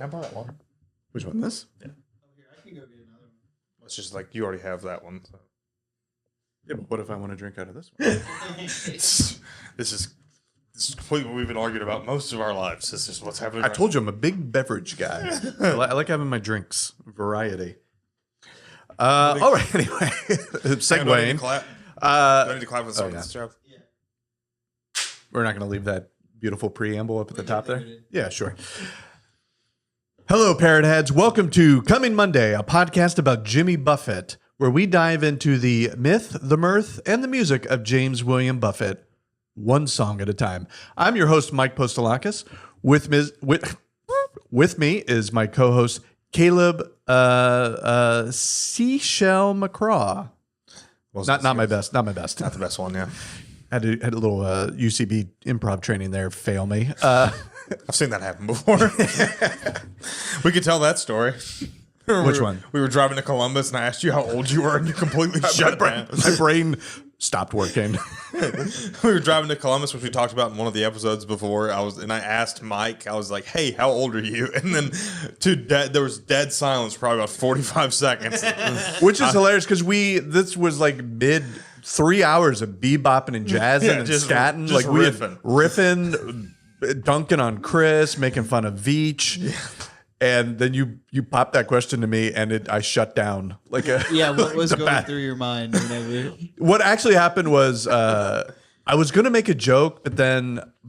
Can I borrow that one? Which one? This? Yeah. Okay, I can go get another one. It's just like you already have that one. So. Yeah, but what if I want to drink out of this one? This is completely what we've been arguing about most of our lives. This is what's happening. I told you I'm a big beverage guy. I like having my drinks variety. All right. Anyway, segueing. Do I need to clap? Do I need to clap with oh, this job? Yeah. We're not going to leave that beautiful preamble up at the top there. Yeah, sure. Hello, Parrot Heads. Welcome to Coming Monday, a podcast about Jimmy Buffett, where we dive into the myth, the mirth, and the music of James William Buffett, one song at a time. I'm your host, Mike Postolakis. With me is my co-host, Caleb Seashell McCraw. Not my best. Not the best one, yeah. Had a little UCB improv training there fail me. I've seen that happen before. We could tell that story. Which one? We were driving to Columbus and I asked you how old you were and you completely shut down. My brain stopped working. We were driving to Columbus, which we talked about in one of the episodes before. I asked Mike, I was like, hey, how old are you? And then there was dead silence for probably about 45 seconds. Which is hilarious because this was like mid 3 hours of bebopping and jazzing and scatting. Just like we had riffing, dunking on Chris, making fun of Veach. Yeah. And then you popped that question to me, and I shut down. What was going through your mind? What actually happened was I was going to make a joke, but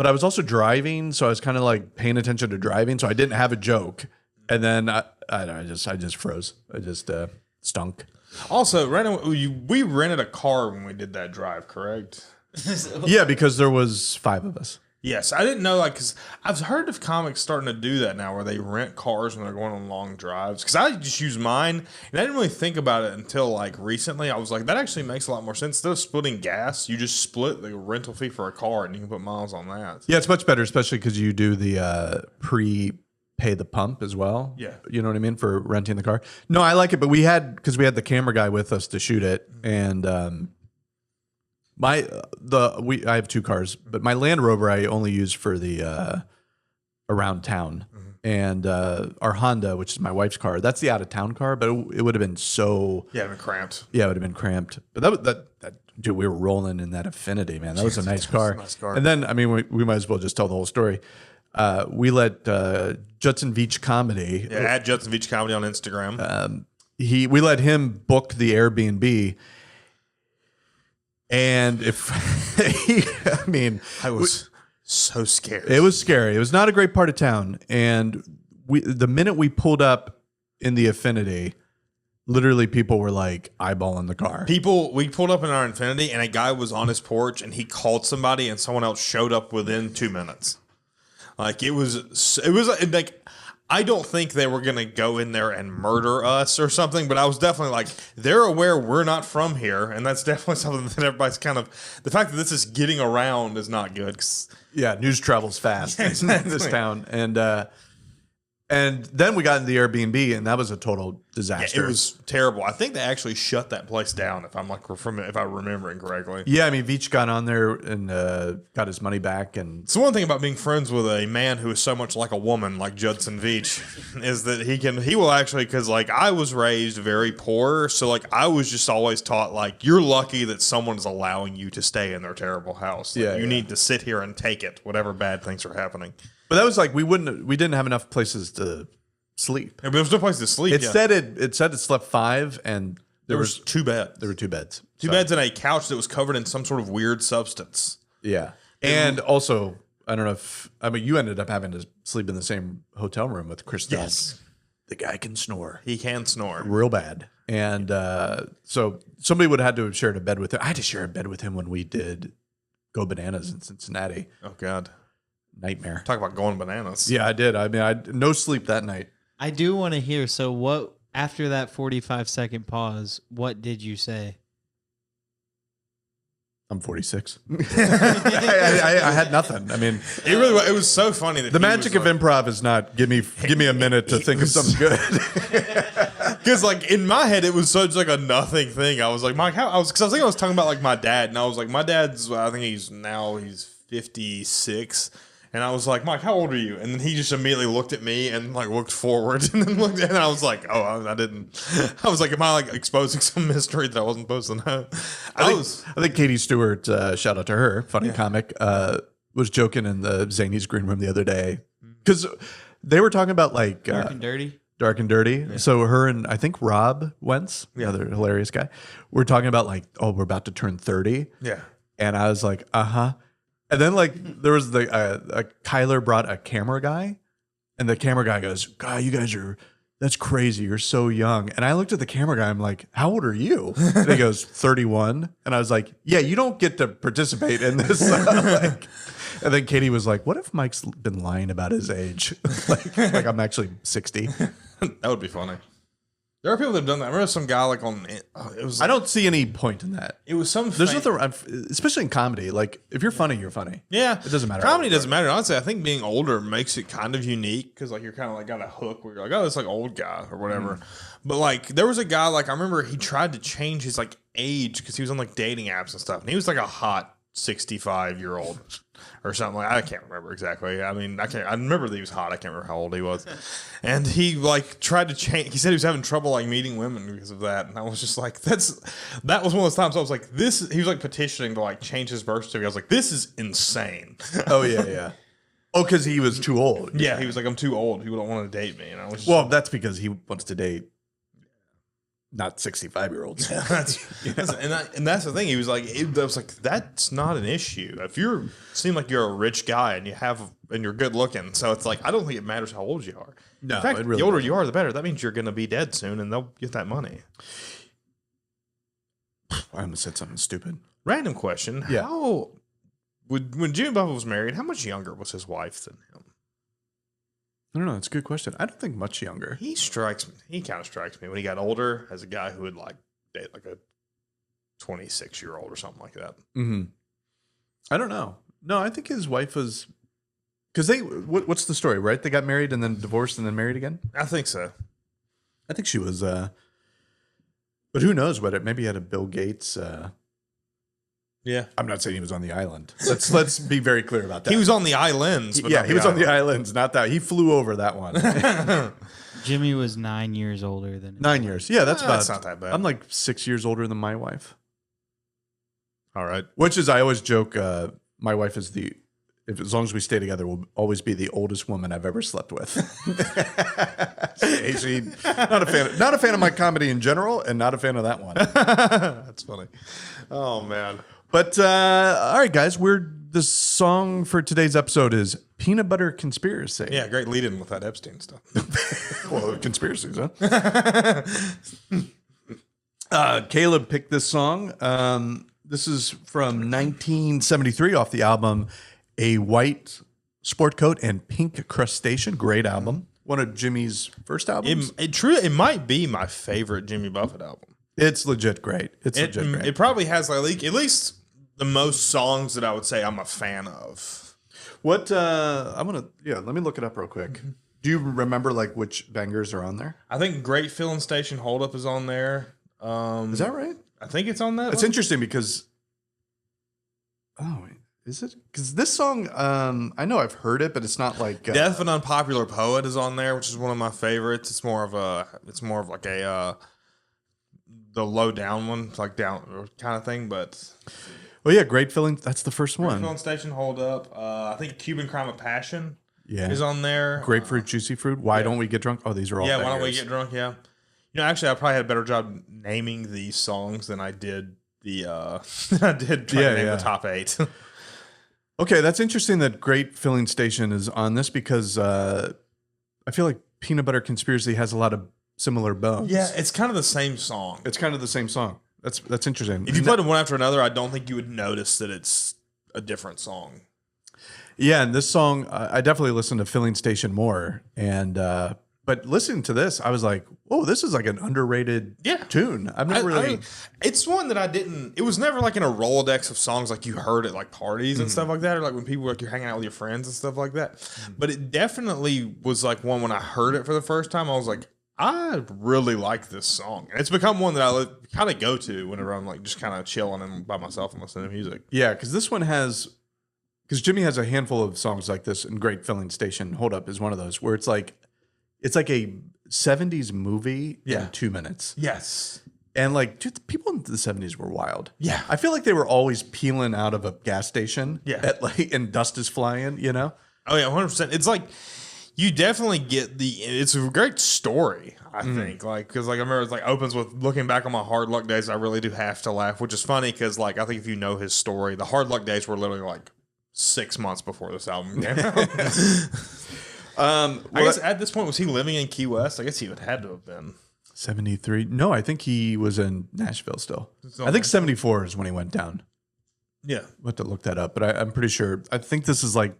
I was also driving, so I was kind of like paying attention to driving, so I didn't have a joke. And then I just froze. I just stunk. Also, we rented a car when we did that drive, correct? Yeah, because there was 5 of us. Yes, I didn't know, because I've heard of comics starting to do that now where they rent cars when they're going on long drives. Because I just use mine, and I didn't really think about it until, recently. I was like, that actually makes a lot more sense. Instead of splitting gas, you just split the rental fee for a car, and you can put miles on that. Yeah, it's much better, especially because you do the pay the pump as well. Yeah. You know what I mean? For renting the car. No, I like it, but because we had the camera guy with us to shoot it, and I have 2 cars, but my Land Rover I only use for the around town, and our Honda, which is my wife's car, that's the out of town car. But it would have been so it would have been cramped. Yeah, it would have been cramped. But that dude, we were rolling in that Affinity, man. That was a nice car. And then we might as well just tell the whole story. We let Judson Veach Comedy. Yeah, at Judson Veach Comedy on Instagram. We let him book the Airbnb. And I was so scared. It was scary. It was not a great part of town. And the minute we pulled up in the Affinity, literally people were like eyeballing the car. We pulled up in our Infinity, and a guy was on his porch, and he called somebody, and someone else showed up within 2 minutes. It was like, I don't think they were going to go in there and murder us or something, but I was definitely like, they're aware we're not from here, and that's definitely something that everybody's the fact that this is getting around is not good. Yeah, news travels fast in this town. And then we got into the Airbnb, and that was a total disaster. Yeah, it was terrible. I think they actually shut that place down, if I'm remembering correctly. Yeah, Veach got on there and got his money back. And so one thing about being friends with a man who is so much like a woman, like Judson Veach, is that he will actually, because I was raised very poor, so I was just always taught you're lucky that someone is allowing you to stay in their terrible house. You need to sit here and take it, whatever bad things are happening. But that was we didn't have enough places to sleep. Yeah, but there was no place to sleep. It said it slept 5, and there was 2 beds. There were 2 beds. 2 beds and a couch that was covered in some sort of weird substance. Yeah. And also, I don't know if you ended up having to sleep in the same hotel room with Chris. Yes. The guy can snore. He can snore. Real bad. And so somebody would have had to have shared a bed with him. I had to share a bed with him when we did Go Bananas in Cincinnati. Oh, God. Nightmare. Talk about going bananas. Yeah, I did. I no sleep that night. I do want to hear. So what, after that 45-second pause, what did you say? I'm 46. I had nothing. It was so funny. That the magic of improv is not give me a minute to think of something good. Because in my head it was such a nothing thing. I was like, Mike, I was talking about my dad, and I was like, my dad's, I think he's 56, And I was like, Mike, how old are you? And then he just immediately looked at me and like looked forward and then looked and I was like, oh, I didn't. I was like, am I like exposing some mystery that I wasn't supposed to know? I think Katie Stewart, shout out to her, funny comic, was joking in the Zany's green room the other day because they were talking about like Dark and dirty. Dark and Dirty. Yeah. So her and I think Rob Wentz, another hilarious guy, we're talking about like, oh, we're about to turn 30. Yeah. And I was like, uh-huh. And then like there was the Kyler brought a camera guy and the camera guy goes, God, you guys that's crazy. You're so young. And I looked at the camera guy. I'm like, how old are you? And he goes, 31. And I was like, yeah, you don't get to participate in this. And then Katie was like, what if Mike's been lying about his age? like I'm actually 60. That would be funny. There are people that have done that. I remember some guy like on it was. I don't see any point in that. It was some. There's nothing, especially in comedy. Like if you're funny, you're funny. Yeah, it doesn't matter. Comedy doesn't matter. Honestly, I think being older makes it kind of unique because like you're kind of like got a hook where you're like, oh, it's like old guy or whatever. But like there was a guy like I remember he tried to change his like age because he was on like dating apps and stuff, and he was like a hot 65-year-old. Or something like I can't remember exactly. I mean, I remember that he was hot. I can't remember how old he was. And he like tried to change. He said he was having trouble like meeting women because of that. And I was just like, that was one of those times I was like, this. He was like petitioning to like change his birth certificate. I was like, this is insane. Oh yeah. Oh, because he was too old. Yeah, he was like, I'm too old. People don't want to date me. And I was just well, that's because he wants to date not 65-year-olds. And that's the thing. He was like, I was like, that's not an issue. If you seem like you're a rich guy and you're good looking, so it's like I don't think it matters how old you are. No, in fact, it really the older doesn't. you are, the better. That means you're going to be dead soon, and they'll get that money. I almost said something stupid. Random question: Yeah. How when Jimmy Buffett was married, how much younger was his wife than him? I don't know. It's a good question. I don't think much younger. He kind of strikes me when he got older as a guy who would like date like a 26-year-old or something like that. Mm-hmm. I don't know. No, I think his wife was because what's the story, right? They got married and then divorced and then married again. I think so. I think she was. But who knows what it? Maybe he had a Bill Gates. Yeah, I'm not saying he was on the island. Let's be very clear about that. He was on the islands. But he was on the islands, not that. He flew over that one. Jimmy was 9 years older than him. 9 years. Yeah, that's That's not that bad. I'm like 6 years older than my wife. All right. Which is, I always joke, my wife is as long as we stay together, will always be the oldest woman I've ever slept with. Not a fan of my comedy in general, and not a fan of that one. That's funny. Oh man. But all right, guys, the song for today's episode is Peanut Butter Conspiracy. Yeah, great lead in with that Epstein stuff. Well, conspiracies, huh? Caleb picked this song. This is from 1973 off the album A White Sport Coat and Pink Crustacean. Great album. One of Jimmy's first albums. It might be my favorite Jimmy Buffett album. It's legit great. It probably has like at least the most songs that I would say I'm a fan of. What let me look it up real quick. Do you remember like which bangers are on there? I think Great Filling Station Hold Up is on there. Is that right? I think it's on that. It's interesting because is it? Because this song, I know I've heard it, but it's not like Death of an Unpopular Poet is on there, which is one of my favorites. It's more of like a the low down one, like down kind of thing. But well, yeah, Great Filling. That's the first one. Filling Station Hold Up. I think Cuban Crime of Passion is on there. Grapefruit, Juicy Fruit. Why don't we get drunk? Oh, these are all Why bangers. don't we get drunk? Yeah. Actually, I probably had a better job naming these songs than I did trying to name the top 8. Okay, that's interesting that Great Filling Station is on this because I feel like Peanut Butter Conspiracy has a lot of similar bones. Yeah, it's kind of the same song. It's kind of the same song. That's interesting. If you played them one after another, I don't think you would notice that it's a different song. Yeah, and this song, I definitely listened to Filling Station more. And but listening to this, I was like, "Whoa, this is like an underrated tune." I've never really. It's one that I didn't. It was never like in a Rolodex of songs like you heard at like parties and stuff like that, or like when people like you're hanging out with your friends and stuff like that. But it definitely was like one when I heard it for the first time, I was like, I really like this song, and it's become one that I kind of go to whenever I'm like just kind of chilling and by myself and listening to music. Yeah, because this one has because Jimmy has a handful of songs like this, and Great Filling Station, Hold Up is one of those, where it's like a 70s movie in 2 minutes. Yes. And like, dude, the people in the 70s were wild. Yeah. I feel like they were always peeling out of a gas station. Yeah. And dust is flying, you know? Oh yeah, 100%. It's like you definitely get it's a great story, I think. Like, because like I remember it's like opens with looking back on my hard luck days, I really do have to laugh, which is funny because like I think if you know his story, the hard luck days were literally like 6 months before this album came out. I guess at this point, was he living in Key West? I guess he would had to have been. 73. No, I think he was in Nashville still. I think 74 is when he went down. Yeah. We'll have to look that up, but I'm pretty sure. I think this is like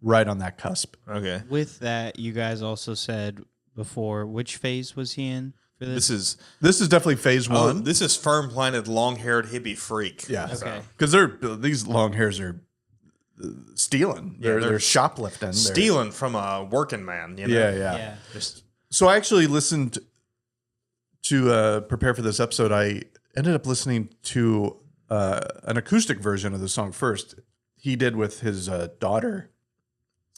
right on that cusp. Okay. With that, you guys also said before, which phase was he in for this? This is definitely phase one. This is firm planted, long haired hippie freak. Yeah. Okay. Because these long hairs are stealing. They're shoplifting. Stealing from a working man. You know? Yeah. Just So I actually listened to prepare for this episode. I ended up listening to an acoustic version of the song first. He did with his daughter.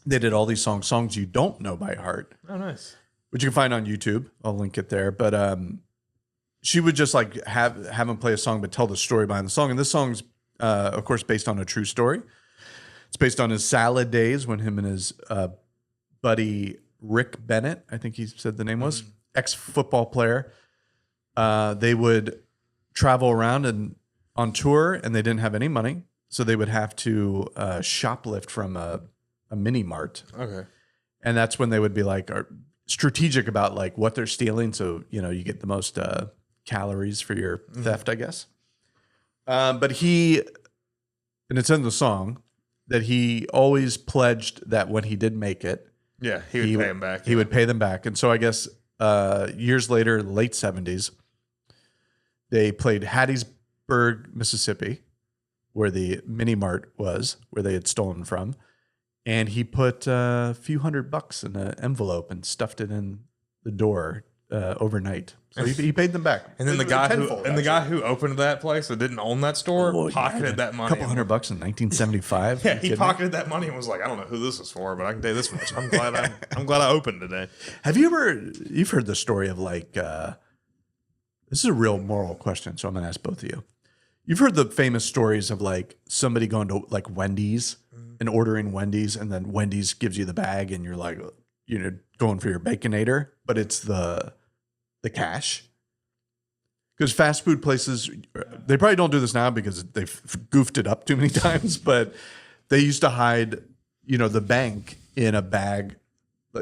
They did all these songs you don't know by heart. oh, nice. Which you can find on YouTube. I'll link it there. But she would just like have him play a song, but tell the story behind the song. And this song's, of course, based on a true story. It's based on his salad days when him and his buddy Rick Bennett, I think he said the name was, ex-football player. They would travel around and on tour, and they didn't have any money, so they would have to shoplift from a mini mart. Okay. And that's when they would be like strategic about like what they're stealing, so you get the most calories for your theft, I guess. But and it's in the song that he always pledged that when he did make it, Yeah, he would pay him back. He would pay them back. And so I guess years later, late 70s, they played Hattiesburg, Mississippi, where the mini mart was, where they had stolen from. And he put a few $100 in an envelope and stuffed it in the door overnight. So he paid them back. And then the guy who opened that place that didn't own that store pocketed that money. A couple $100 in 1975. Yeah, he pocketed that money and was like, I don't know who this is for, but I can tell you this much. I'm glad I opened today. You've heard the story of like, this is a real moral question, so I'm going to ask both of you. You've heard the famous stories of like somebody going to like Wendy's and ordering Wendy's, and then Wendy's gives you the bag and you're like, going for your Baconator, but it's the cash. Because fast food places, they probably don't do this now because they've goofed it up too many times, but they used to hide, the bank in a bag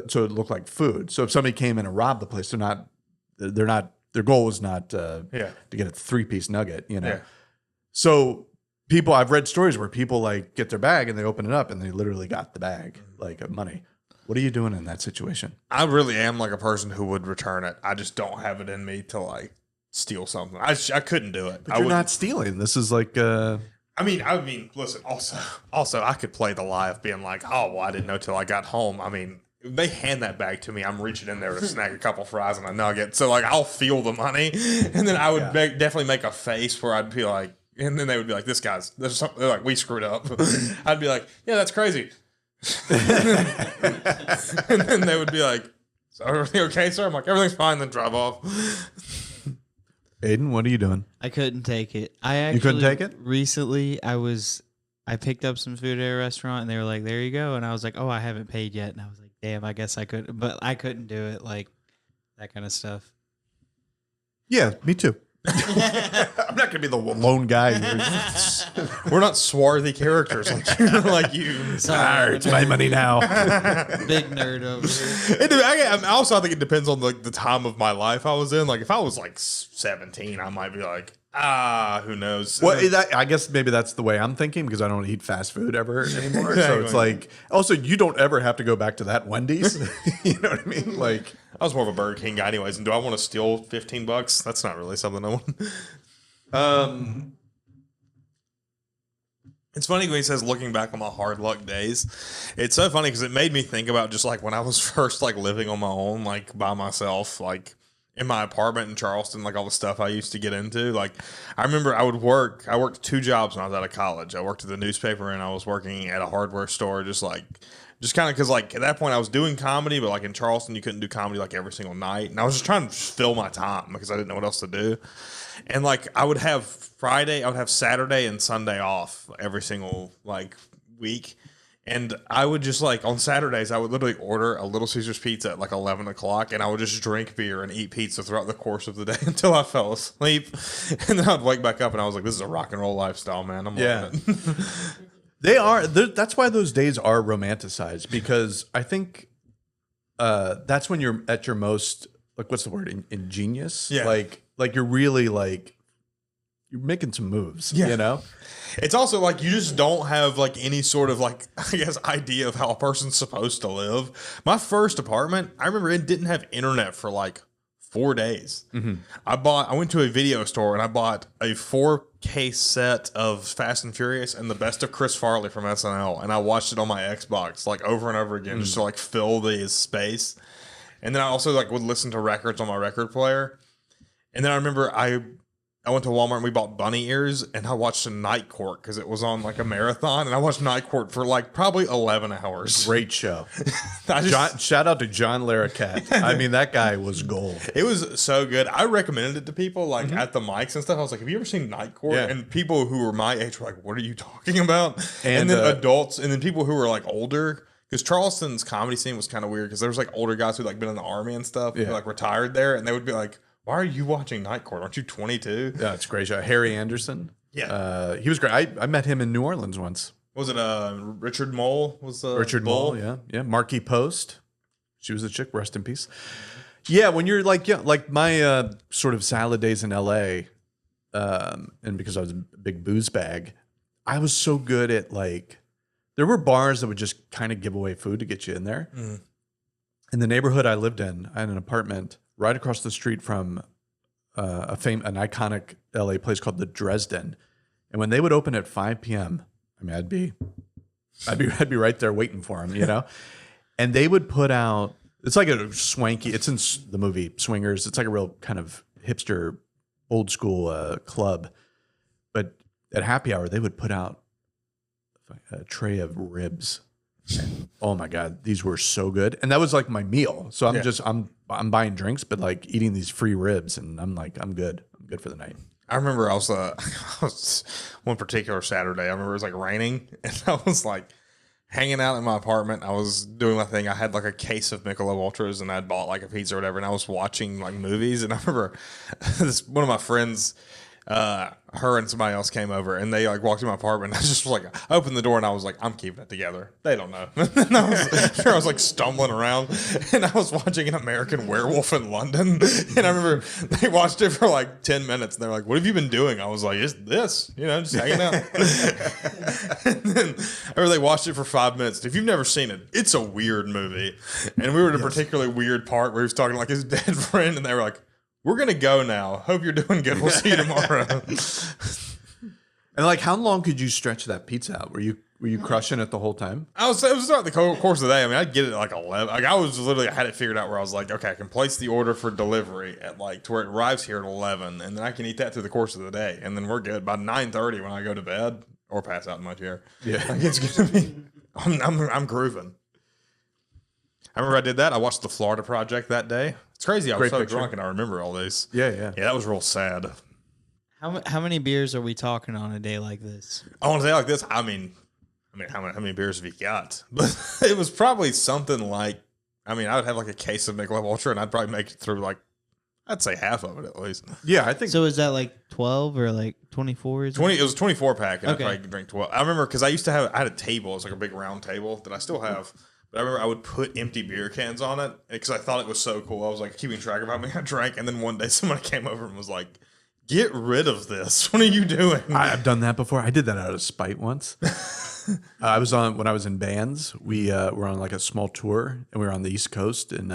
so it looked like food. So if somebody came in and robbed the place, their goal was not to get a 3-piece nugget, Yeah. So I've read stories where people like get their bag and they open it up and they literally got the bag like of money. What are you doing in that situation? I really am like a person who would return it. I just don't have it in me to like steal something. I couldn't do it. But you're not stealing. This is like I mean, listen, also I could play the lie of being like, oh, well, I didn't know till I got home. I mean, if they hand that bag to me, I'm reaching in there to snag a couple fries and a nugget. So like I'll feel the money, and then I would definitely make a face where I'd be like, and then they would be like, there's something, they're like, we screwed up. I'd be like, yeah, that's crazy. And then they would be like, is everything okay, sir? I'm like, everything's fine, then drive off. Aiden, what are you doing? I couldn't take it. You couldn't take it? Recently, I picked up some food at a restaurant, and they were like, there you go. And I was like, oh, I haven't paid yet. And I was like, damn, I guess I could. But I couldn't do it, like that kind of stuff. Yeah, me too. I'm not gonna be the lone guy. We're not swarthy characters like you. Sorry, it's my money now. Big nerd over here. I think it depends on the time of my life I was in. Like if I was like 17, I might be like, who knows? Well, I guess maybe that's the way I'm thinking because I don't eat fast food ever anymore. Exactly. So it's like, also, you don't ever have to go back to that Wendy's. You know what I mean? Like, I was more of a Burger King guy anyways. And do I want to steal $15? That's not really something I want. It's funny when he says looking back on my hard luck days. It's so funny because it made me think about just like when I was first like living on my own, like by myself, like in my apartment in Charleston, like all the stuff I used to get into. Like, I remember I worked 2 jobs when I was out of college. I worked at the newspaper and I was working at a hardware store, just kind of because, like, at that point I was doing comedy, but like in Charleston, you couldn't do comedy like every single night. And I was just trying to fill my time because I didn't know what else to do. And like, I would have Saturday and Sunday off every single like week. And I would just like on Saturdays, I would literally order a Little Caesars pizza at like 11 o'clock, and I would just drink beer and eat pizza throughout the course of the day until I fell asleep. And then I'd wake back up, and I was like, "This is a rock and roll lifestyle, man." I'm loving it. That's why those days are romanticized, because I think that's when you're at your most, like, what's the word? Ingenious. Yeah. Like you're really like you're making some moves. Yeah. You know. It's also like you just don't have like any sort of like, I guess, idea of how a person's supposed to live. My first apartment, I remember it didn't have internet for like 4 days. Mm-hmm. I went to a video store and I bought a 4K set of Fast and Furious and the best of Chris Farley from SNL, and I watched it on my Xbox like over and over again just to like fill the space. And then I also like would listen to records on my record player. And then I remember I went to Walmart and we bought bunny ears, and I watched a Night Court because it was on like a marathon, and I watched Night Court for like probably 11 hours. Great show. Shout Shout out to John Larroquette. I mean, that guy was gold. It was so good. I recommended it to people like at the mics and stuff. I was like, "Have you ever seen Night Court?" Yeah. And people who were my age were like, "What are you talking about?" And, And then adults, and then people who were like older. Because Charleston's comedy scene was kind of weird because there was like older guys who'd like been in the army and stuff, who like retired there, and they would be like, "Why are you watching Night Court? Aren't you 22?" Yeah, it's a great show. Harry Anderson. Yeah. He was great. I met him in New Orleans once. Was it Richard Mole? Richard Bull? Mole, yeah. Marquis Post. She was a chick, rest in peace. Yeah, when you're like, like my sort of salad days in LA, and because I was a big booze bag, I was so good at like, there were bars that would just kind of give away food to get you in there. Mm. In the neighborhood I lived in, I had an apartment right across the street from an iconic LA place called the Dresden. And when they would open at 5 p.m., I mean, I'd be right there waiting for them, you know? And they would put out, it's like a swanky, it's in the movie Swingers. It's like a real kind of hipster, old school club. But at happy hour, they would put out a tray of ribs. And, oh my God, these were so good. And that was like my meal. So I'm buying drinks, but like eating these free ribs, and I'm like, I'm good. I'm good for the night. I remember I was one particular Saturday. I remember it was like raining, and I was like hanging out in my apartment. I was doing my thing. I had like a case of Michelob Ultras, and I'd bought like a pizza or whatever, and I was watching like movies. And I remember one of my friends, her and somebody else came over, and they like walked in my apartment. And I just was like, I opened the door and I was like, I'm keeping it together. They don't know. And I was like stumbling around, and I was watching An American Werewolf in London. And I remember they watched it for like 10 minutes, and they're like, "What have you been doing?" I was like, "It's this, just hanging out." And then they watched it for 5 minutes. If you've never seen it, it's a weird movie. And we were at a particularly weird part where he was talking to like his dead friend, and they were like, "We're going to go now. Hope you're doing good. We'll see you tomorrow." And like, how long could you stretch that pizza out? Were you crushing it the whole time? It was throughout the course of the day. I mean, I'd get it at like 11. Like, I had it figured out where I was like, okay, I can place the order for delivery at like to where it arrives here at 11, and then I can eat that through the course of the day, and then we're good. By 9:30 when I go to bed or pass out in my chair, like, it's gonna be. I'm grooving. I remember I did that. I watched The Florida Project that day. It's crazy. I was so drunk and I remember all these. Yeah. Yeah, that was real sad. How many beers are we talking on a day like this? I want to say like this. I mean, how many beers have you got? But it was probably something like, I would have like a case of Michelob Ultra, and I'd probably make it through like, I'd say half of it at least. Yeah, I think so. Is that like 12 or like 24? 20. It was a 24 pack, and Okay. I probably drink 12. I remember because I had a table. It's like a big round table that I still have. But I remember I would put empty beer cans on it because I thought it was so cool. I was like keeping track of how many I drank, and then one day someone came over and was like, "Get rid of this. What are you doing?" I've done that before. I did that out of spite once. When I was in bands, we were on like a small tour, and we were on the East Coast in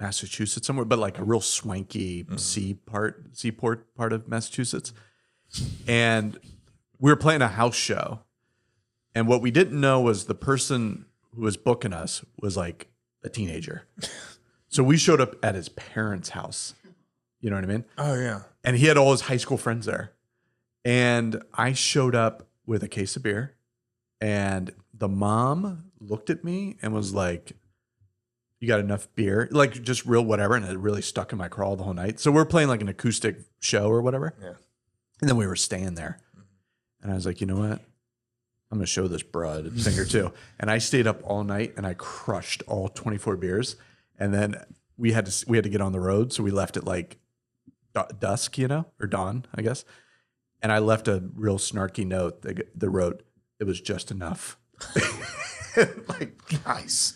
Massachusetts somewhere, but like a real swanky seaport part of Massachusetts. And we were playing a house show, and what we didn't know was the person who was booking us was like a teenager. So we showed up at his parents' house. You know what I mean? Oh yeah. And he had all his high school friends there. And I showed up with a case of beer, and the mom looked at me and was like, "You got enough beer?" Like just real whatever. And it really stuck in my craw the whole night. So we're playing like an acoustic show or whatever. Yeah. And then we were staying there. And I was like, you know what? I'm going to show this broad a thing or two. And I stayed up all night and I crushed all 24 beers. And then we had to get on the road. So we left at like dusk, or dawn, I guess. And I left a real snarky note that wrote, "It was just enough." Like, Nice.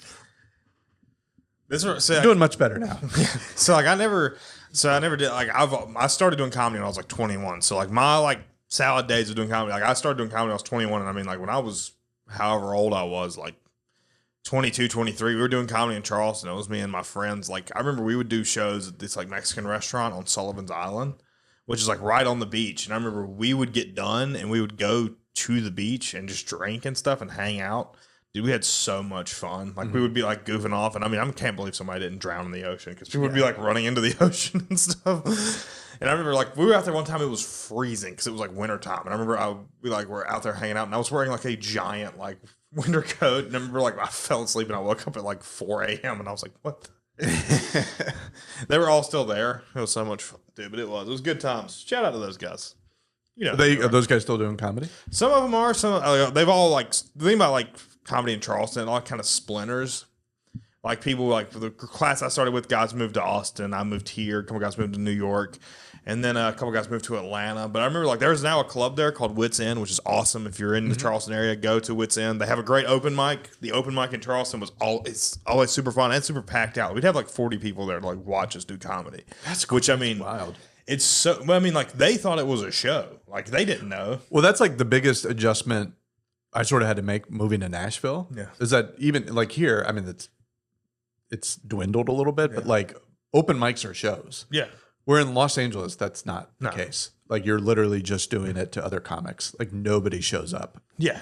This is so doing much better now. So like I never did like I started doing comedy when I was like 21. So like my like salad days of doing comedy, like I started doing comedy when I was 21, and I mean like when I was however old I was, like 22, 23, we were doing comedy in Charleston. It was me and my friends. Like I remember we would do shows at this like Mexican restaurant on Sullivan's Island, which is like right on the beach. And I remember we would get done and we would go to the beach and just drink and stuff and hang out. Dude, we had so much fun. Like we would be like goofing off, and I mean, I can't believe somebody didn't drown in the ocean because people would be like running into the ocean and stuff. And I remember like we were out there one time; it was freezing because it was like wintertime. And I remember we were out there hanging out, and I was wearing like a giant like winter coat. And I remember like I fell asleep and I woke up at like 4 a.m. and I was like, "What?" They were all still there. It was so much fun, dude. But it was good times. Shout out to those guys. You know, Are those guys still doing comedy? some of them are. They've all like the thing about like comedy in Charleston, all kind of splinters. Like people like the class I started with, guys moved to Austin. I moved here. A couple guys moved to New York, and then a couple guys moved to Atlanta. But I remember like there's now a club there called Wits End, which is awesome. If you're in the Charleston area, go to Wits End. They have a great open mic. The open mic in Charleston it's always super fun and super packed out. We'd have like 40 people there to like watch us do comedy. That's cool. Which I mean, Wild. it's so. I mean, like they thought it was a show. Like they didn't know. Well, that's like the biggest adjustment I sort of had to make moving to Nashville. Yeah. Is that even like here, I mean, it's dwindled a little bit, but like open mics are shows. Yeah. Where in Los Angeles, that's not No. the case. Like you're literally just doing it to other comics. Like nobody shows up Yeah.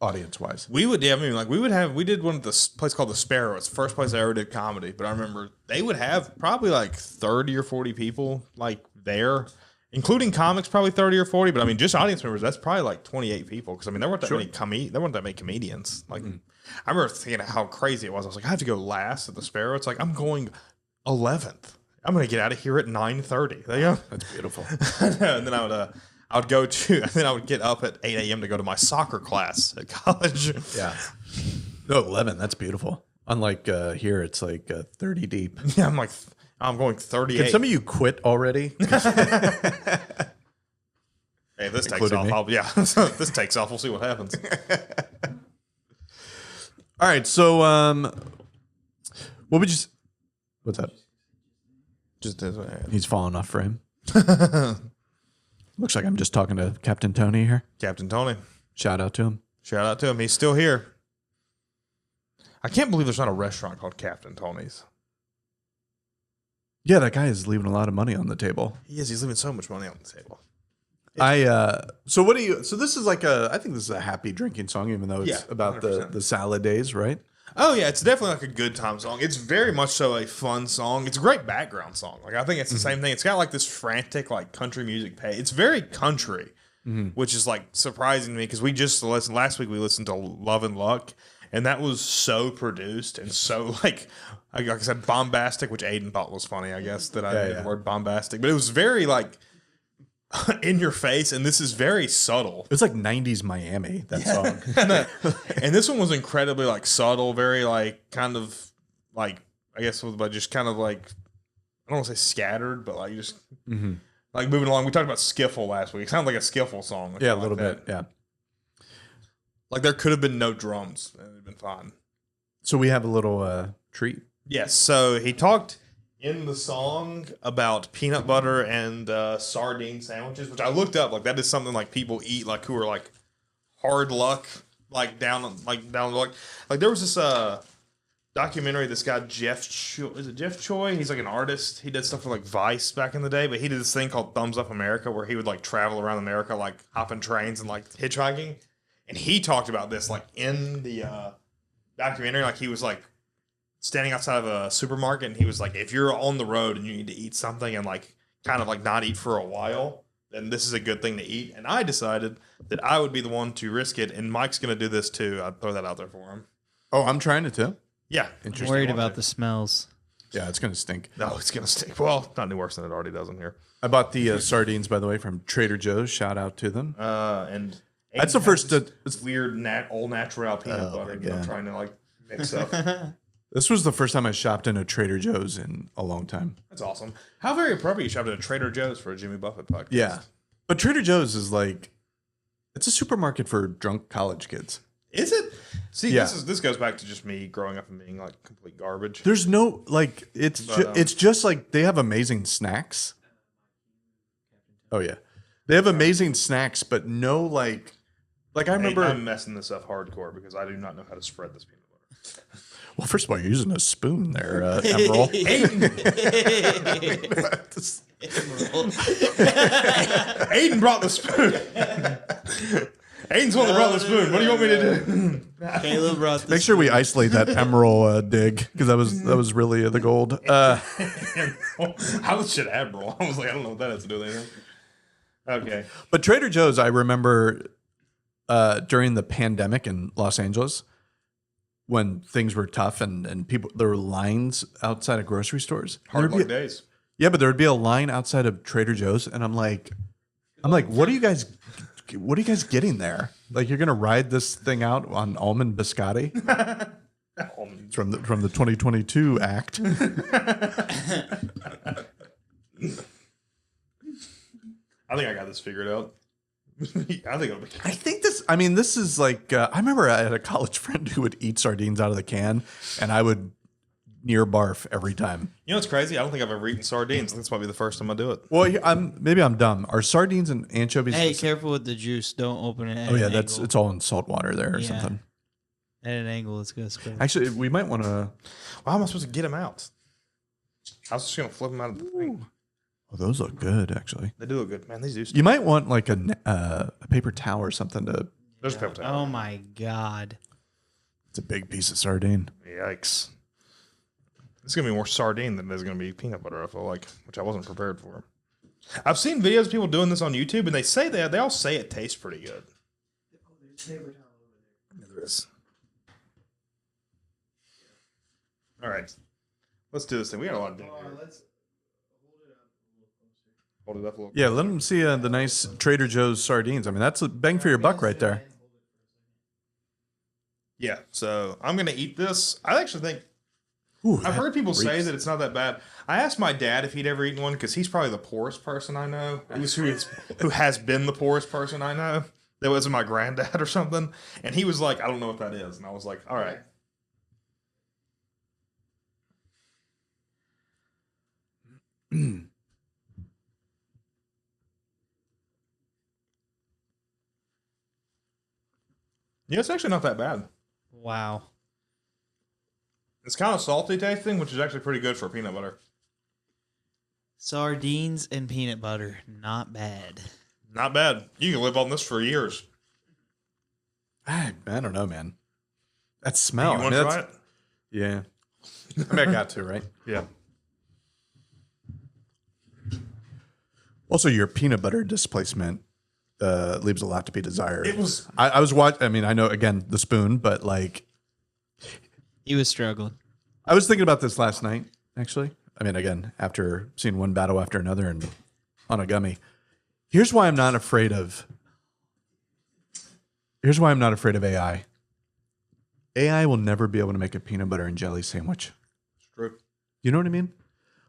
audience wise. We would, yeah, I mean, like we did one at this place called the Sparrow. It's the first place I ever did comedy. But I remember they would have probably like 30 or 40 people like there, including comics, probably 30 or 40. But I mean, just audience members, that's probably like 28 people. Because I mean, there weren't that many comedians. Like I remember thinking how crazy it was. I was like, I have to go last at the Sparrow. It's like I'm going 11th. I'm going to get out of here at 9:30. There you go. That's beautiful. And then I would go to, and then I would get up at 8 a.m. to go to my soccer class at college. Yeah. No, 11. That's beautiful. Unlike here, it's like 30 deep. Yeah, I'm like, I'm going 38. Can some of you quit already? Hey, if this takes Including off, me. if this takes off, we'll see what happens. All right. So, what would you? What's up? Just He's falling off frame. Looks like I'm just talking to Captain Tony here. Captain Tony. Shout out to him. Shout out to him. He's still here. I can't believe there's not a restaurant called Captain Tony's. Yeah, that guy is leaving a lot of money on the table. He is. He's leaving so much money on the table. So what do you? So this is like I think this is a happy drinking song, even though it's Yeah, about 100%. the salad days, right? Oh yeah, it's definitely like a good time song. It's very much so a fun song. It's a great background song. Like I think it's the same thing. It's got like this frantic like country music pay. It's very country, which is like surprising to me because we just listened last week. We listened to Love and Luck, and that was so produced and so like I said bombastic, which Aiden thought was funny. I guess that I made the word bombastic, but it was very like in your face, and this is very subtle. It's like '90s Miami. That song. And this one was incredibly like subtle, very like kind of like I guess but just kind of like I don't want to say scattered, but like just like moving along. We talked about skiffle last week. It sounded like a skiffle song. Yeah, a little bit. Yeah. Like there could have been no drums, and it'd been fine. So we have a little treat. Yes. So he talked in the song about peanut butter and sardine sandwiches, which I looked up. Like that is something like people eat, like who are like hard luck, like down luck. Like there was this documentary. This guy Jeff Choi? He's like an artist. He did stuff for like Vice back in the day, but he did this thing called Thumbs Up America, where he would like travel around America, like hopping trains and like hitchhiking. And he talked about this like in the documentary. Like he was like standing outside of a supermarket, and he was like, if you're on the road and you need to eat something and like kind of like not eat for a while, then this is a good thing to eat. And I decided that I would be the one to risk it, and Mike's going to do this too. I'd throw that out there for him. Oh, I'm trying it too. Yeah. I'm worried about the smells. Yeah, it's gonna stink. No, it's going to stink. Well, not any worse than it already does in here. I bought the sardines, by the way, from Trader Joe's. Shout out to them. And That's the Aiden first. has this weird all natural peanut Oh, butter my that I'm God. trying to like mix up. This was the first time I shopped in a Trader Joe's in a long time. That's awesome. How very appropriate you shopped at a Trader Joe's for a Jimmy Buffett podcast. Yeah, but Trader Joe's is like, it's a supermarket for drunk college kids. Is it? See, Yeah. this goes back to just me growing up and being like complete garbage. There's no like, it's But, it's just like they have amazing snacks. Oh yeah, they have amazing snacks, but no like I remember. I'm messing this up hardcore because I do not know how to spread this peanut butter. Well, first of all, you're using a spoon there, Emerald. Aiden brought the spoon. Aiden's the one that brought the spoon. What do you want me to do? Caleb brought this. Make sure we isolate that Emerald dig because that was really the gold. I was shit Admiral. I was like, I don't know what that has to do with anything. Okay. But Trader Joe's, I remember during the pandemic in Los Angeles when things were tough and people there were lines outside of grocery stores. Hard There'd luck be- days. Yeah, but there would be a line outside of Trader Joe's, and I'm like, what are you guys getting there? Like, you're gonna ride this thing out on almond biscotti? It's from the 2022 Act. I think I got this figured out. I think it'll be. I think this is like, I remember I had a college friend who would eat sardines out of the can, and I would near barf every time. You know what's crazy? I don't think I've ever eaten sardines. This might be the first time I do it. Well, maybe I'm dumb. Are sardines and anchovies? Hey, careful with the juice. Don't open it. Oh yeah, it's all in salt water there or Yeah. something. At an angle. It's gonna spread. Actually, we might want to. Well, how am I supposed to get them out? I was just gonna flip them out of the thing. Oh, those look good, actually. They do look good, man. These do. You might want like a paper towel or something to. There's a paper towel. Oh my god. It's a big piece of sardine. Yikes! It's gonna be more sardine than there's gonna be peanut butter. I feel like, which I wasn't prepared for. I've seen videos of people doing this on YouTube, and they all say it tastes pretty good. There is. All right, let's do this thing. We got a lot of doing here. Hold it up a little. Yeah, let them see the nice Trader Joe's sardines. I mean, that's a bang for your buck right there. Yeah, so I'm gonna eat this. I actually think Ooh, I've heard people say that it's not that bad. I asked my dad if he'd ever eaten one because he's probably the poorest person I know. Who has been the poorest person I know. That wasn't my granddad or something. And he was like, I don't know what that is. And I was like, all right. Yeah, it's actually not that bad. Wow. It's kind of salty tasting, which is actually pretty good for peanut butter. Sardines and peanut butter. Not bad. Not bad. You can live on this for years. I don't know, man. That smell. You want to try it? Yeah. I mean, I got to, right? Yeah. Also, your peanut butter displacement leaves a lot to be desired. It was. I was watching. I mean, I know again the spoon, but like He was struggling. I was thinking about this last night. Actually, I mean, again after seeing one battle after another and on a gummy. Here's why I'm not afraid of. Here's why I'm not afraid of AI. AI will never be able to make a peanut butter and jelly sandwich. It's true. You know what I mean?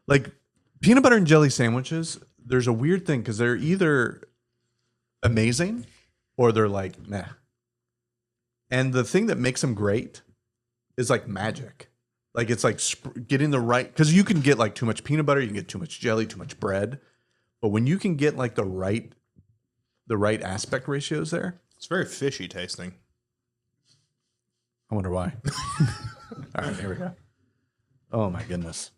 Like peanut butter and jelly sandwiches, there's a weird thing because they're either amazing or they're like meh. And the thing that makes them great is like magic. Like it's like getting the right, because you can get like too much peanut butter, you can get too much jelly, too much bread. But when you can get like the right aspect ratios there, It's very fishy tasting. I wonder why. All right, here we go. Oh my goodness.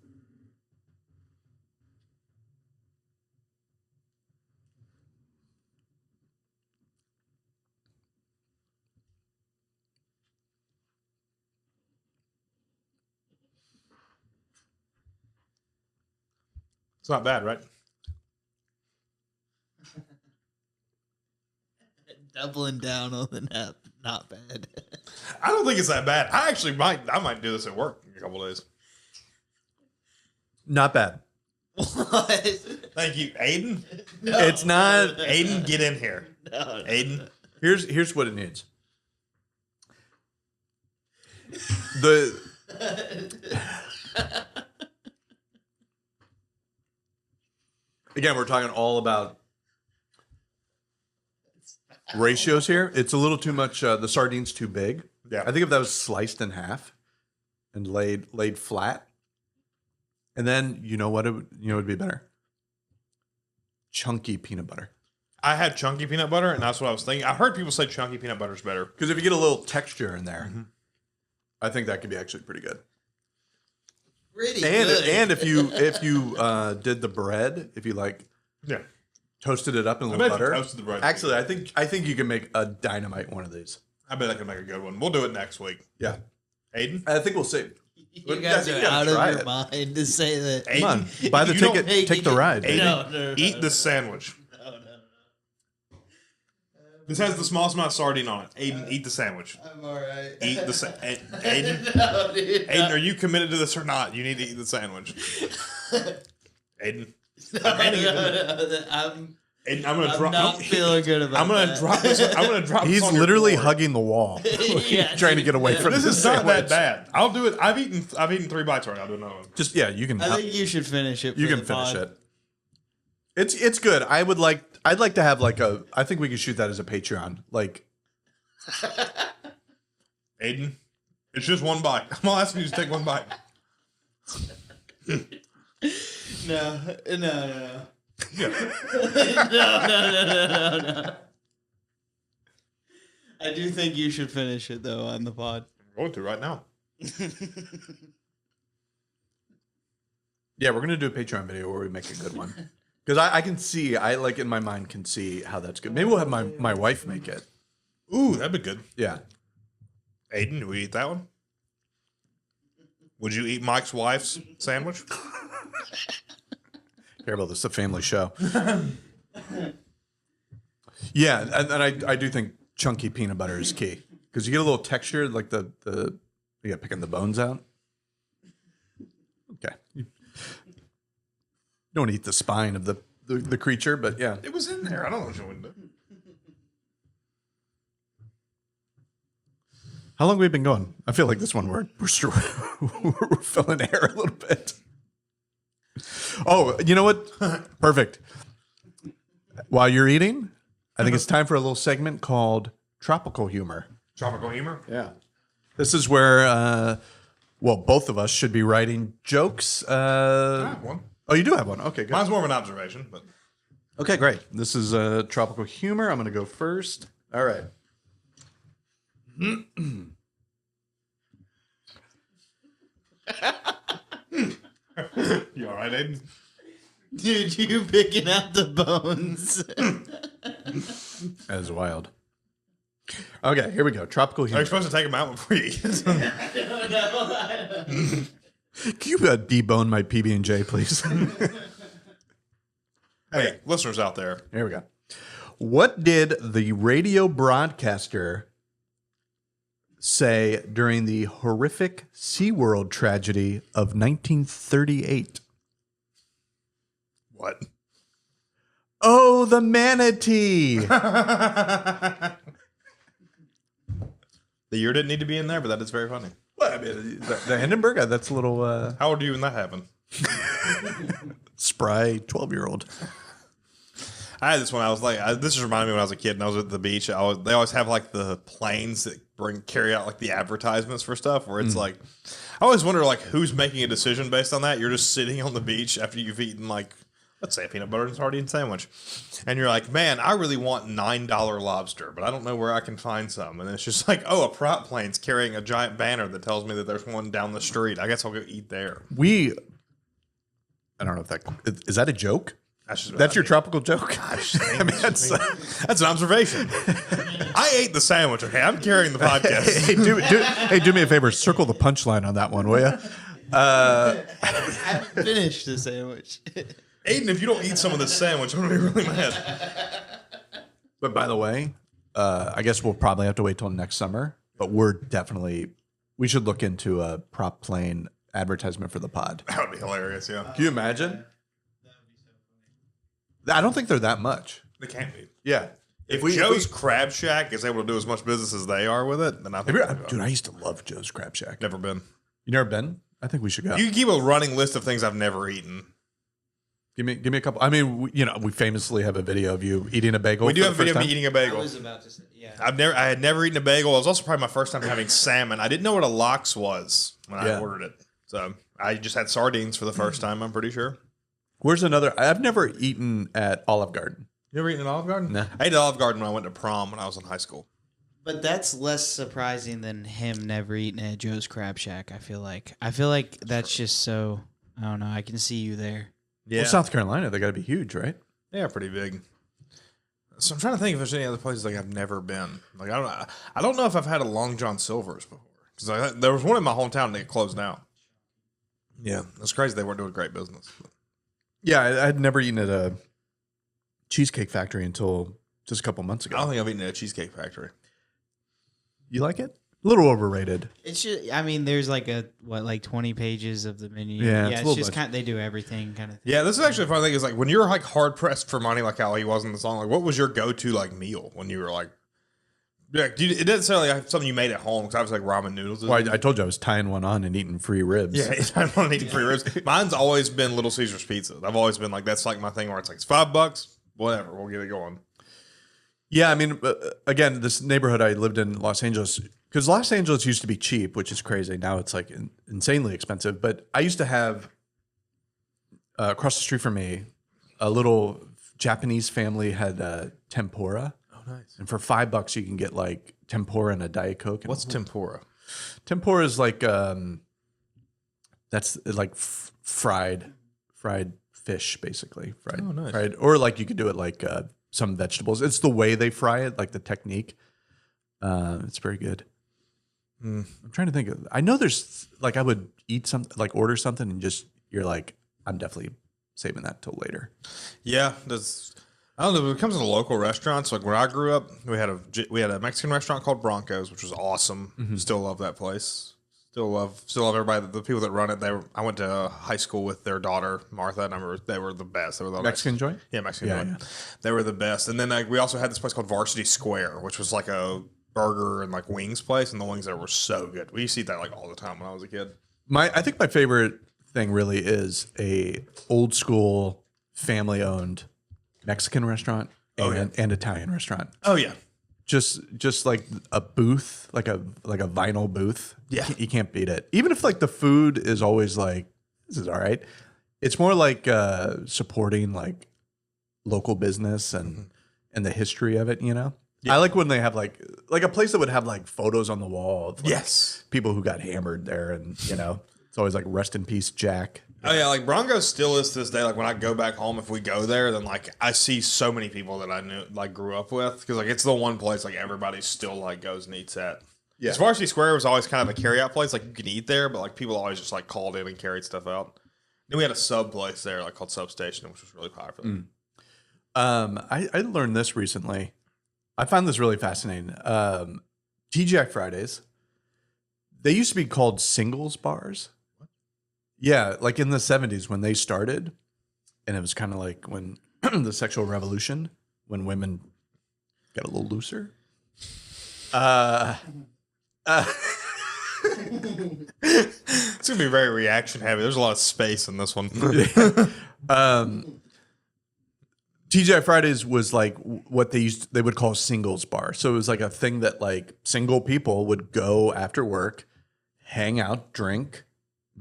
It's not bad, right? Doubling down on the nap. Not bad. I don't think it's that bad. I might do this at work in a couple of days. Not bad. What? Thank you, Aiden. No. It's not. Aiden, get in here. No. Aiden. Here's what it needs. The again, we're talking all about ratios here. It's a little too much. The sardine's too big. Yeah. I think if that was sliced in half and laid flat, and then you know what would be better? Chunky peanut butter. I had chunky peanut butter, and that's what I was thinking. I heard people say chunky peanut butter is better. Because if you get a little texture in there, I think that could be actually pretty good. Pretty And good. and if you did the bread, if you like Yeah. toasted it up in a I little bet you butter. toasted the bread. Actually, I think you can make a dynamite one of these. I bet I can make a good one. We'll do it next week. Yeah, Aiden? I think we'll see. You guys you are gotta out of try your it. mind to say that. Aiden, Come on, buy the you don't ticket, take the ride. Aiden, No, eat the sandwich. No. This has the smallest amount of sardine on it. Aiden, eat the sandwich. I'm all right. Eat the Aiden, No, dude. Aiden, are you committed to this or not? You need to eat the sandwich. Aiden. I'm Aiden, I'm gonna drop. not feeling good about I'm gonna that. drop this. I'm gonna drop. He's this on your literally floor. hugging the wall, Yeah, trying to get away from This this is not sandwich. that bad. I'll do it. I've eaten 3 bites already. I'll do another one. Just you can. I think you should finish it. You for can the finish pod. it. It's good. I'd like to have like a. I think we could shoot that as a Patreon. Like Aiden, it's just one bite. I'm gonna ask you to take one bite. No. Yeah. No. I do think you should finish it though on the pod. I'm going to right now. yeah, we're gonna do a Patreon video where we make a good one because I can see. I like in my mind can see how that's good. Maybe we'll have my wife make it. Ooh, that'd be good. Yeah. Aiden, do we eat that one? Would you eat Mike's wife's sandwich? Careful, this is a family show. Yeah, and I do think chunky peanut butter is key because you get a little texture, like the you got picking the bones out. Okay, you don't want to eat the spine of the creature, but yeah, It was in there. I don't know what you would do. how long have we been going? I feel like this one we're filling air a little bit. Oh, you know what? Perfect. While you're eating, I think it's time for a little segment called Tropical Humor. Tropical humor? Yeah. This is where, both of us should be writing jokes. I have one. Oh, you do have one. Okay, good. Mine's more of an observation, but Okay, great. This is Tropical Humor. I'm going to go first. All right. you all right, Aiden? Dude, you picking out the bones. That is wild. Okay, here we go. Tropical Are you Humor. supposed to take them out before you eat it? Can you debone my PB&J, please? Hey, listeners out there. Here we go. What did the radio broadcaster say during the horrific SeaWorld tragedy of 1938? What? Oh, the manatee. The year didn't need to be in there, but that is very funny. Well, I mean, the Hindenburg, that's a little How old are you when that happened? spry 12-year-old. I had this when I was like, this just reminded me when I was a kid and I was at the beach. They always have like the planes that carry out like the advertisements for stuff where it's like, I always wonder like who's making a decision based on that. You're just sitting on the beach after you've eaten like, let's say a peanut butter and sardine sandwich. And you're like, man, I really want $9 lobster, but I don't know where I can find some. And it's just like, oh, a prop plane's carrying a giant banner that tells me that there's one down the street. I guess I'll go eat there. I don't know if is that a joke? That's your tropical joke? I mean, that's an observation. I ate the sandwich. Okay, I'm carrying the podcast. do me a favor. Circle the punchline on that one, will you? I finished the sandwich. Aiden, if you don't eat some of this sandwich, I'm gonna be really mad. But by the way, I guess we'll probably have to wait till next summer, but we should look into a prop plane advertisement for the pod. That would be hilarious. Yeah, Can you imagine? I don't think they're that much. they can't be. Yeah. If Joe's Crab Shack is able to do as much business as they are with it, then I think. Dude, I used to love Joe's Crab Shack. Never been. You never been? I think we should go. You can keep a running list of things I've never eaten. Give me a couple. I mean, we famously have a video of you eating a bagel. We do for have a the video first of me time. eating a bagel. I was about to say, yeah. I had never eaten a bagel. It was also probably my first time having salmon. I didn't know what a lox was when I ordered it. So I just had sardines for the first time, I'm pretty sure. Where's another? I've never eaten at Olive Garden. You ever eaten at Olive Garden? No. I ate at Olive Garden when I went to prom when I was in high school. But that's less surprising than him never eating at Joe's Crab Shack. I feel like that's just so. I don't know. I can see you there. Yeah. Well, South Carolina, they got to be huge, right? Yeah, pretty big. So I'm trying to think if there's any other places like I've never been. Like I don't know if I've had a Long John Silver's before because there was one in my hometown and it closed down. Yeah, it's crazy they weren't doing great business. Yeah, I had never eaten at a Cheesecake Factory until just a couple months I ago. don't think I've eaten at a Cheesecake Factory. You like it? A little overrated. It's just. I mean, there's like 20 pages of the menu. Yeah, it's a it's little just much. kind. They do everything kind of. Yeah, this is actually a fun thing. Is like when you're like hard pressed for money, like how he was in the song. Like, what was your go to like meal when you were like? Yeah, it doesn't sound like something you made at home because I was like ramen noodles. Well, I told you I was tying one on and eating free ribs. Yeah, I don't need free ribs. Mine's always been Little Caesars pizza. I've always been like that's like my thing where it's like it's $5, whatever, we'll get it going. Yeah, I mean, again, this neighborhood I lived in, Los Angeles, because Los Angeles used to be cheap, which is crazy. Now it's like insanely expensive. But I used to have across the street from me, a little Japanese family had tempura. Oh, nice. And for $5, you can get like tempura and a Diet Coke. And What's tempura? tempura? Is like that's like fried fish, basically. Fried, Oh, nice. fried, or like you could do it like some vegetables. It's the way they fry it, like the technique. It's very good. I'm trying to think of. I know there's like I would eat some like order something and just you're like I'm definitely saving that till later. Yeah, I don't know. When it comes to the local restaurants, like where I grew up, we had a Mexican restaurant called Bronco's, which was awesome. Still love that place. Still love everybody. The people that run it. I went to high school with their daughter Martha, and I remember they were the best. They were the Mexican joint? Yeah, Mexican Yeah, joint. yeah. They were the best. And then we also had this place called Varsity Square, which was like a burger and like wings place, and the wings there were so good. We used to eat that like all the time when I was a kid. I think my favorite thing really is a old school family owned Mexican restaurant and Italian restaurant. Oh yeah. Just like a booth, like a vinyl booth. Yeah. You can't beat it. Even if like the food is always like this is all right. It's more like supporting like local business and the history of it, you know? I like when they have like a place that would have like photos on the wall of like Yes. people who got hammered there and you know, it's always like rest in peace, Jack. Oh yeah, like Bronco's still is to this day. Like when I go back home, if we go there, then like I see so many people that I knew, like grew up with, because like it's the one place like everybody still like goes and eats at. Yeah. As Varsity Square was always kind of a carry out place, like you can eat there, but like people always just like called in and carried stuff out. Then we had a sub place there, like called Substation, which was really popular. I learned this recently. I found this really fascinating. TGI Fridays, they used to be called singles bars. Yeah, like in the 70s when they started, and it was kind of like when the sexual revolution, when women got a little looser. It's gonna be very reaction heavy. There's a lot of space in this one. TGI Fridays was like what they would call singles bar. So it was like a thing that like single people would go after work, hang out, drink,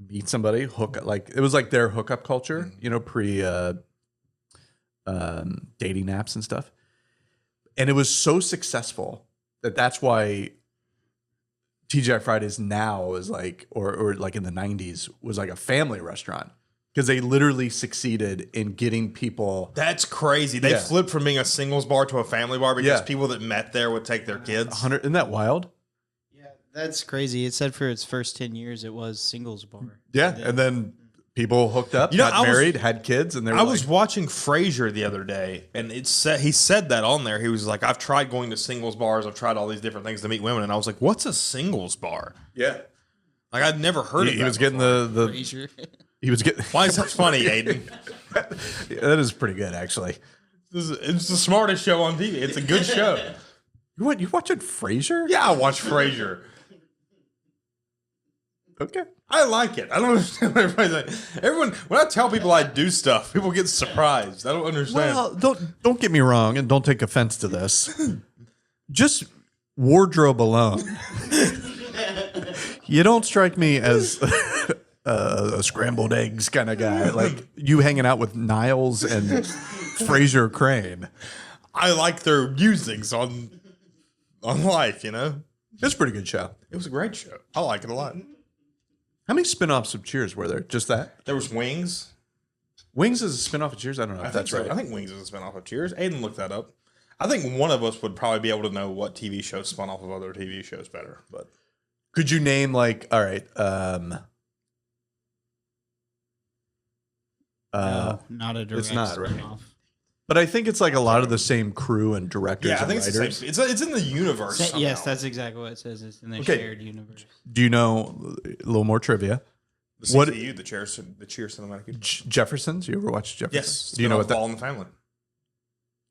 meet somebody, hook up. Like it was like their hookup culture, you know, pre dating apps and stuff. And it was so successful that that's why TGI Fridays now is like, or like in the 90s was like a family restaurant. Because they literally succeeded in getting people. That's crazy. They Yeah. flipped from being a singles bar to a family bar because Yeah. people that met there would take their kids. 100, isn't that wild? Yeah, that's crazy. It said for its first 10 years, it was singles bar. Yeah. And then People hooked up, You know, got married, had kids, and they were I like, was watching Frasier the other day, and he said that on there. He was like, I've tried going to singles bars. I've tried all these different things to meet women. And I was like, what's a singles bar? yeah. Like, I'd never heard of that. He was getting before. Frasier. he was getting. Why is that funny, Aiden? That is pretty good, actually. It's the smartest show on TV. It's a good show. You watching Frasier? Yeah, I watch Frasier. Okay. I like it. I don't understand what everybody's like. Everyone, when I tell people I do stuff, people get surprised. I don't understand. Well, don't get me wrong, and don't take offense to this. Just wardrobe alone, you don't strike me as a scrambled eggs kind of guy. Like you hanging out with Niles and Fraser Crane. I like their musings on life, you know? It's a pretty good show. It was a great show. I like it a lot. How many spin-offs of Cheers were there? Just that? There was Wings. Wings is a spin-off of Cheers? I don't know if that's so. right. I think Wings is a spinoff of Cheers. Aiden looked that up. I think one of us would probably be able to know what TV shows spun off of other TV shows better. But Could you name like, all right, No, not a direct it's not, right? spin-off. but I think it's like a lot of the same crew and directors yeah, I and think it's the writers. same. It's in the universe. Yes, somehow. that's exactly what it says. It's in the Okay. shared universe. Do you know a little more trivia? the what- CCU, the Cheers Cinematic Universe. Jeffersons? You ever watch Jeffersons? Yes. Do you know what that? All in the Family?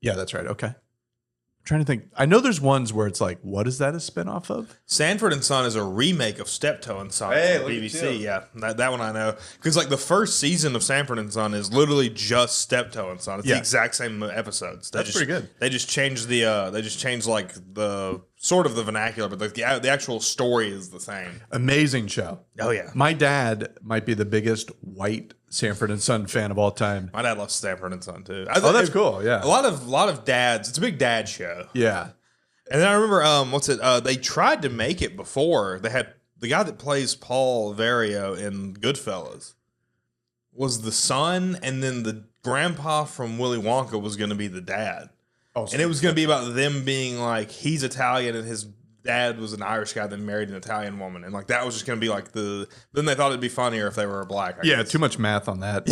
Yeah, that's right. Okay. I'm trying to think. I know there's ones where it's like, what is that a spinoff of? Sanford and Son is a remake of Steptoe and Son Hey, on look at BBC. you. Yeah, that one I know because like the first season of Sanford and Son is literally just Steptoe and Son. It's Yeah. the exact same episodes. That's pretty good. They just changed like the sort of the vernacular, but the actual story is the same. Amazing show. Oh yeah, My dad might be the biggest white Sanford and Son fan of all time. my dad loves Sanford and Son too. Oh, that's cool. Yeah. A lot of dads. It's a big dad show. Yeah. And then I remember, they tried to make it before. They had the guy that plays Paul Vario in Goodfellas was the son, and then the grandpa from Willy Wonka was going to be the dad. Oh, And it was going to be about them being like, he's Italian and his dad was an Irish guy that married an Italian woman. And like, that was just going to be like then they thought it'd be funnier if they were black. I yeah, guess. too much math on that.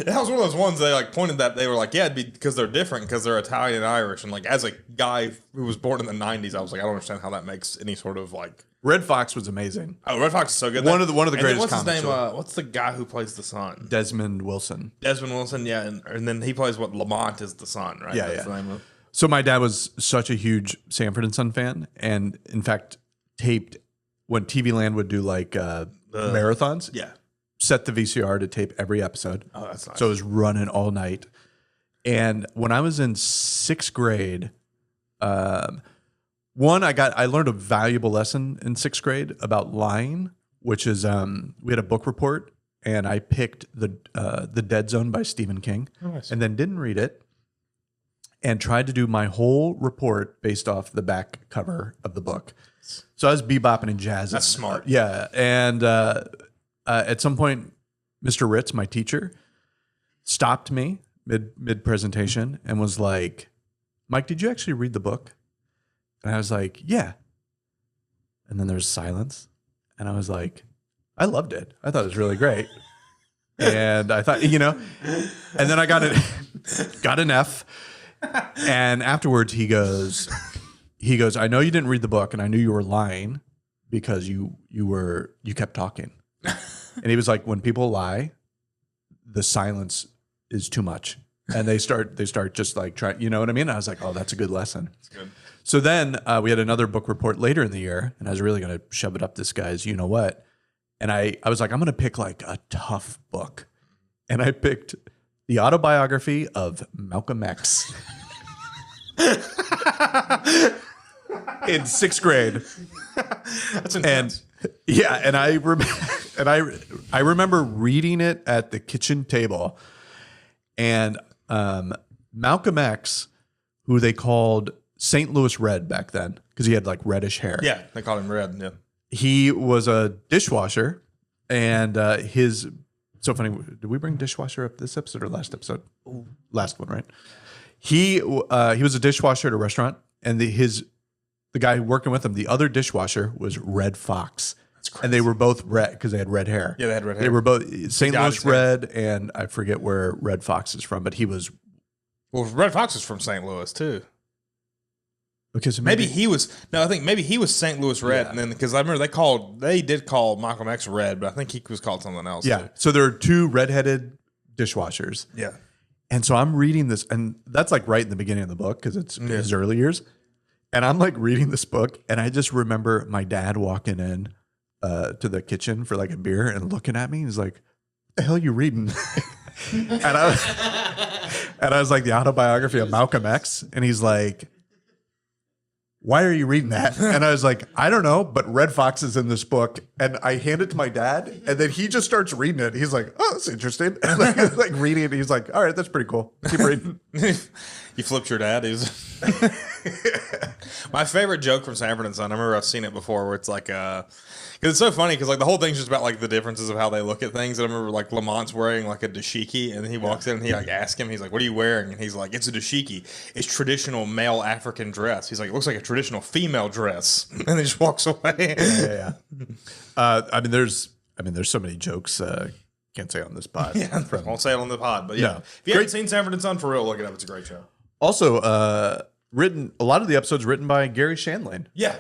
That was one of those ones they like pointed that they were like, yeah, it'd be because they're different because they're Italian and Irish. And like, as a guy who was born in the 90s, I was like, I don't understand how that makes any sort of like. Red Fox was amazing. Oh, Red Fox is so good. One of the And then greatest What's his comics, name? really. What's the guy who plays the son? Desmond Wilson. Desmond Wilson. Yeah, and then he plays what Lamont is the son, right? Yeah, That's yeah. the name of. So my dad was such a huge Sanford and Son fan, and in fact, taped when TV Land would do like marathons. Yeah. Set the VCR to tape every episode. Oh, that's nice. So it was running all night. And when I was in sixth grade, I learned a valuable lesson in sixth grade about lying, which is we had a book report, and I picked the Dead Zone by Stephen King, and then didn't read it, and tried to do my whole report based off the back cover of the book. So I was bebopping and jazzing. That's smart. Yeah, and at some point, Mr. Ritz, my teacher, stopped me mid presentation and was like, "Mike, did you actually read the book?" And I was like, "Yeah." And then there's silence, and I was like, "I loved it. I thought it was really great." And I thought, and then I got an F. And afterwards, he goes, "I know you didn't read the book, and I knew you were lying because you kept talking." And he was like, "When people lie, the silence is too much, and they start just like trying." You know what I mean? I was like, "Oh, that's a good lesson." That's good. So then we had another book report later in the year, and I was really going to shove it up this guy's you know what. And I was like, I'm going to pick like a tough book, and I picked the autobiography of Malcolm X. In sixth grade. That's intense. And I remember reading it at the kitchen table, and Malcolm X, who they called St. Louis Red back then because he had like reddish hair. Yeah, they called him Red. Yeah. He was a dishwasher, and so funny. Did we bring dishwasher up this episode or last episode? Last one, right? He was a dishwasher at a restaurant, and the guy working with him, the other dishwasher, was Red Fox. And they were both red because they had red hair. Yeah, they had red hair. They were both St. died Louis at the Red, and I forget where Red Fox is from, but he was. Well, Red Fox is from St. Louis too. Because Maybe he was. No, I think maybe he was St. Louis Red, Yeah. and then because I remember they did call Malcolm X Red, but I think he was called something else. Yeah. too. So there are two redheaded dishwashers. Yeah. And so I'm reading this, and that's like right in the beginning of the book because it's his early years. And I'm like reading this book, and I just remember my dad walking in to the kitchen for like a beer and looking at me. He's like, "What the hell are you reading?" and I was like, "The autobiography of Malcolm X." And he's like, "Why are you reading that?" And I was like, "I don't know, but Red Fox is in this book." And I hand it to my dad, and then he just starts reading it. He's like, "Oh, that's interesting." And like reading it, he's like, "All right, that's pretty cool. Keep reading." You flipped your dad. My favorite joke from Sanford and Son. I remember I've seen it before, where it's like, because it's so funny because like the whole thing's just about like the differences of how they look at things. And I remember like Lamont's wearing like a dashiki, and he walks in and he like asks him, he's like, "What are you wearing?" And he's like, "It's a dashiki. It's traditional male African dress." He's like, "It looks like a traditional female dress," and he just walks away. Yeah. I mean, there's so many jokes. Can't say on this pod. Yeah, won't say it on the pod, but yeah. No. If you haven't seen Sanford and Son, for real, look it up. It's a great show. Also, written a lot of the episodes written by Gary Shandling. Yeah,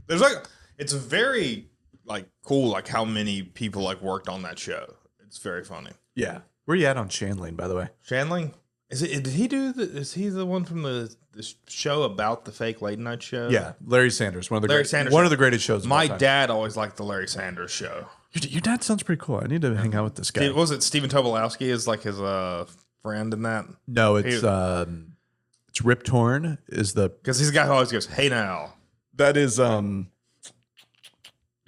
there's like it's very like cool, like how many people like worked on that show. It's very funny. Yeah. Where you at on Shandling, by the way? Shandling, is it? Did he do? Is he the one from the show about the fake late night show? Yeah, Larry Sanders, one of the Larry Sanders one show. of the greatest shows. Of My all time. dad always liked the Larry Sanders show. Your dad sounds pretty cool. I need to hang out with this guy. Was it Stephen Tobolowsky is like his friend in that? No, it's Rip Torn is the Because he's the guy who always goes, "Hey now." that is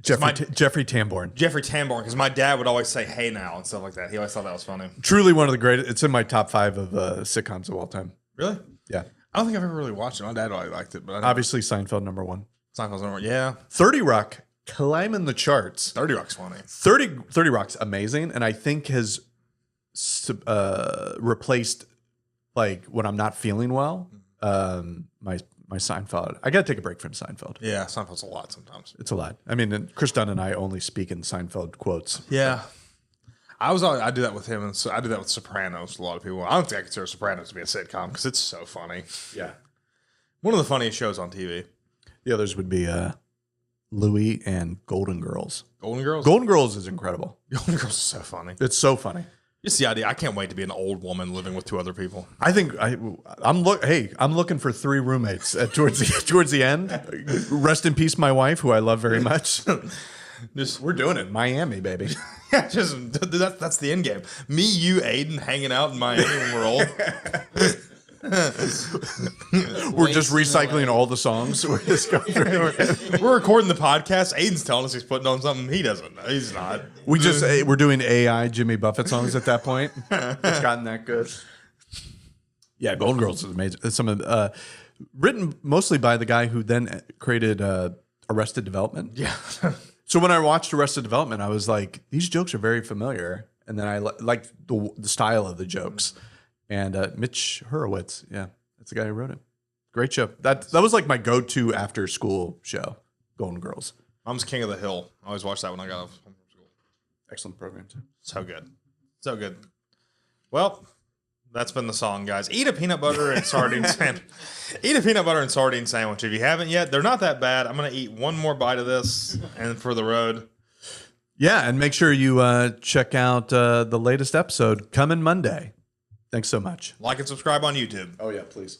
Jeffrey Tamborn. Jeffrey Tamborn, because my dad would always say "Hey now" and stuff like that. He always thought that was funny. Truly one of the greatest. It's in my top 5 of sitcoms of all time. Really? Yeah, I don't think I've ever really watched it. My dad always liked it, but I never, obviously Seinfeld #1. Seinfeld's number. Yeah, 30 Rock climbing the charts. 30 Rock's funny. 30 Rock's amazing, and I think has replaced like when I'm not feeling well. My Seinfeld. I got to take a break from Seinfeld. Yeah, Seinfeld's a lot sometimes. It's a lot. I mean, and Chris Dunn and I only speak in Seinfeld quotes. Yeah. I do that with him, and so I do that with Sopranos. A lot of people. I don't think I consider Sopranos to be a sitcom because it's so funny. Yeah. One of the funniest shows on TV. The others would be Louie and Golden Girls. Golden Girls. Golden Girls is incredible. Golden Girls is so funny. It's so funny. Just the idea. I can't wait to be an old woman living with 2 other people. I think I'm looking for 3 roommates towards the end. Rest in peace, my wife, who I love very much. We're doing it, Miami, baby. Yeah, that's the end game. Me, you, Aiden, hanging out in Miami when we're old. We're just recycling all the songs. We're just going through. We're recording the podcast. Aiden's telling us he's putting on something he doesn't know. He's not. We're doing AI Jimmy Buffett songs at that point. It's gotten that good. Yeah, Golden Girls is amazing. It's some of written mostly by the guy who then created Arrested Development. Yeah. So when I watched Arrested Development, I was like, these jokes are very familiar, and then I liked the style of the jokes. And Mitch Hurwitz, yeah, that's the guy who wrote it. Great show. That was like my go-to after school show, Golden Girls. Mom's King of the Hill. I always watched that when I got off from school. Excellent program too. So good. So good. Well, that's been the song, guys. Eat a peanut butter and sardine sandwich. Eat a peanut butter and sardine sandwich. If you haven't yet, they're not that bad. I'm going to eat one more bite of this and for the road. Yeah, and make sure you check out the latest episode coming Monday. Thanks so much. Like and subscribe on YouTube. Oh, yeah, please.